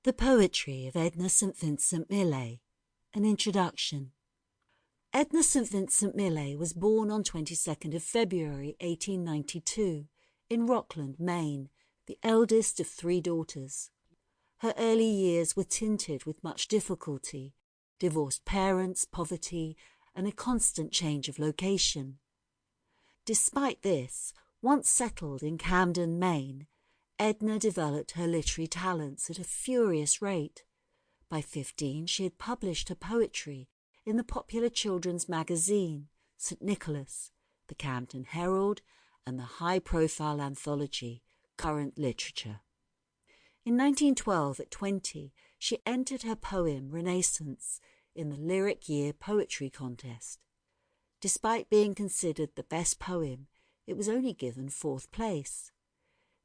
The Poetry of Edna St. Vincent Millay. An Introduction. Edna St. Vincent Millay was born on 22nd of February 1892 in Rockland, Maine, the eldest of 3 daughters. Her early years were tinted with much difficulty, divorced parents, poverty, and a constant change of location. Despite this, once settled in Camden, Maine, Edna developed her literary talents at a furious rate. By 15, she had published her poetry in the popular children's magazine, St. Nicholas, the Camden Herald, and the high-profile anthology, Current Literature. In 1912, at 20, she entered her poem Renaissance in the Lyric Year Poetry Contest. Despite being considered the best poem, it was only given 4th place.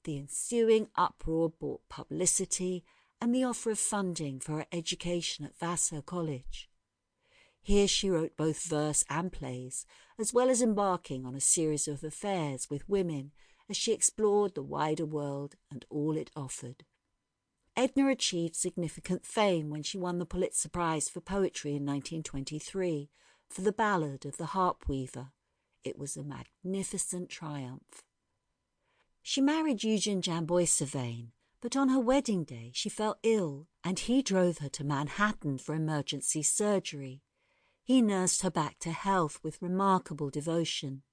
The ensuing uproar brought publicity and the offer of funding for her education at Vassar College. Here she wrote both verse and plays, as well as embarking on a series of affairs with women as she explored the wider world and all it offered. Edna achieved significant fame when she won the Pulitzer Prize for Poetry in 1923 for the Ballad of the Harp Weaver. It was a magnificent triumph. She married Eugene Jambois-Savain, but on her wedding day she fell ill and he drove her to Manhattan for emergency surgery. He nursed her back to health with remarkable devotion.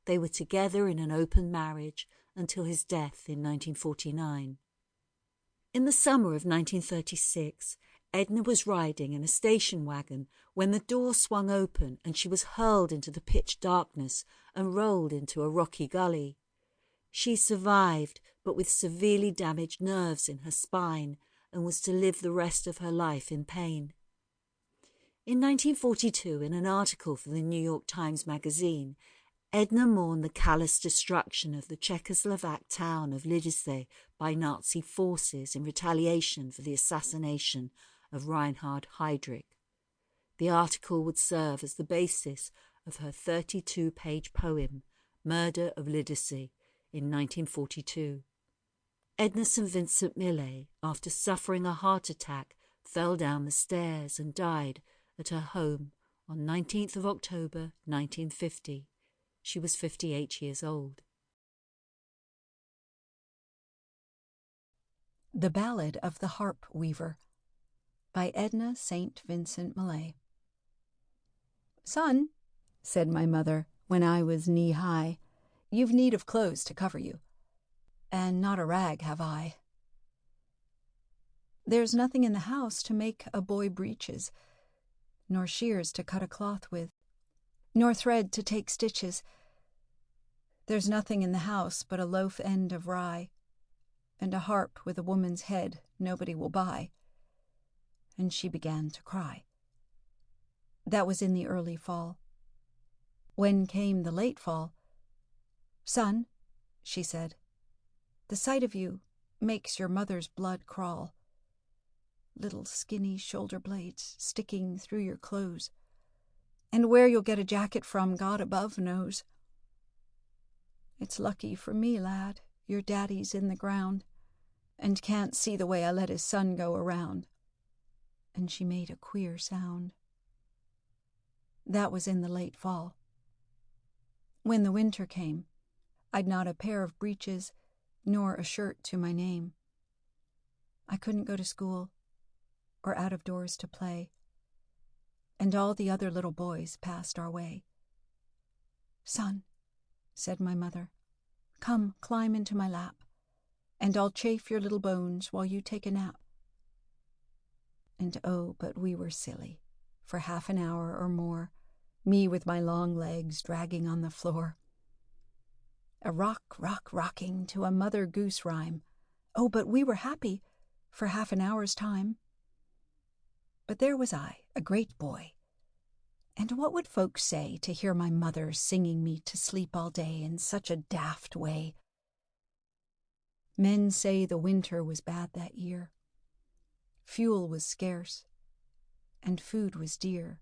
They were together in an open marriage until his death in 1949. In the summer of 1936, Edna was riding in a station wagon when the door swung open and she was hurled into the pitch darkness and rolled into a rocky gully. She survived, but with severely damaged nerves in her spine, and was to live the rest of her life in pain. In 1942, in an article for the New York Times magazine, Edna mourned the callous destruction of the Czechoslovak town of Lidice by Nazi forces in retaliation for the assassination of Reinhard Heydrich. The article would serve as the basis of her 32-page poem, Murder of Lidice, in 1942. Edna St. Vincent Millay, after suffering a heart attack, fell down the stairs and died at her home on 19th of October 1950. She was 58 years old. The Ballad of the Harp Weaver by Edna St. Vincent Millay. "Son," said my mother when I was knee-high, "you've need of clothes to cover you, and not a rag have I. There's nothing in the house to make a boy breeches, nor shears to cut a cloth with, nor thread to take stitches. There's nothing in the house but a loaf end of rye, and a harp with a woman's head nobody will buy." And she began to cry. That was in the early fall. When came the late fall, "Son," she said, "the sight of you makes your mother's blood crawl. Little skinny shoulder blades sticking through your clothes, and where you'll get a jacket from God above knows. It's lucky for me, lad, your daddy's in the ground, and can't see the way I let his son go around." And she made a queer sound. That was in the late fall. When the winter came, I'd not a pair of breeches nor a shirt to my name. I couldn't go to school or out of doors to play, and all the other little boys passed our way. "Son," said my mother, "come climb into my lap, and I'll chafe your little bones while you take a nap." And oh, but we were silly, for half an hour or more, me with my long legs dragging on the floor. A rocking to a Mother Goose rhyme. Oh, but we were happy for half an hour's time. But there was I, a great boy. And what would folks say to hear my mother singing me to sleep all day in such a daft way? Men say the winter was bad that year. Fuel was scarce, and food was dear.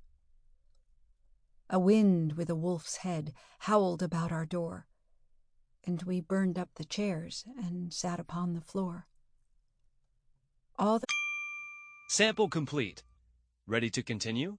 A wind with a wolf's head howled about our door, and we burned up the chairs and sat upon the floor. All the Sample complete. Ready to continue?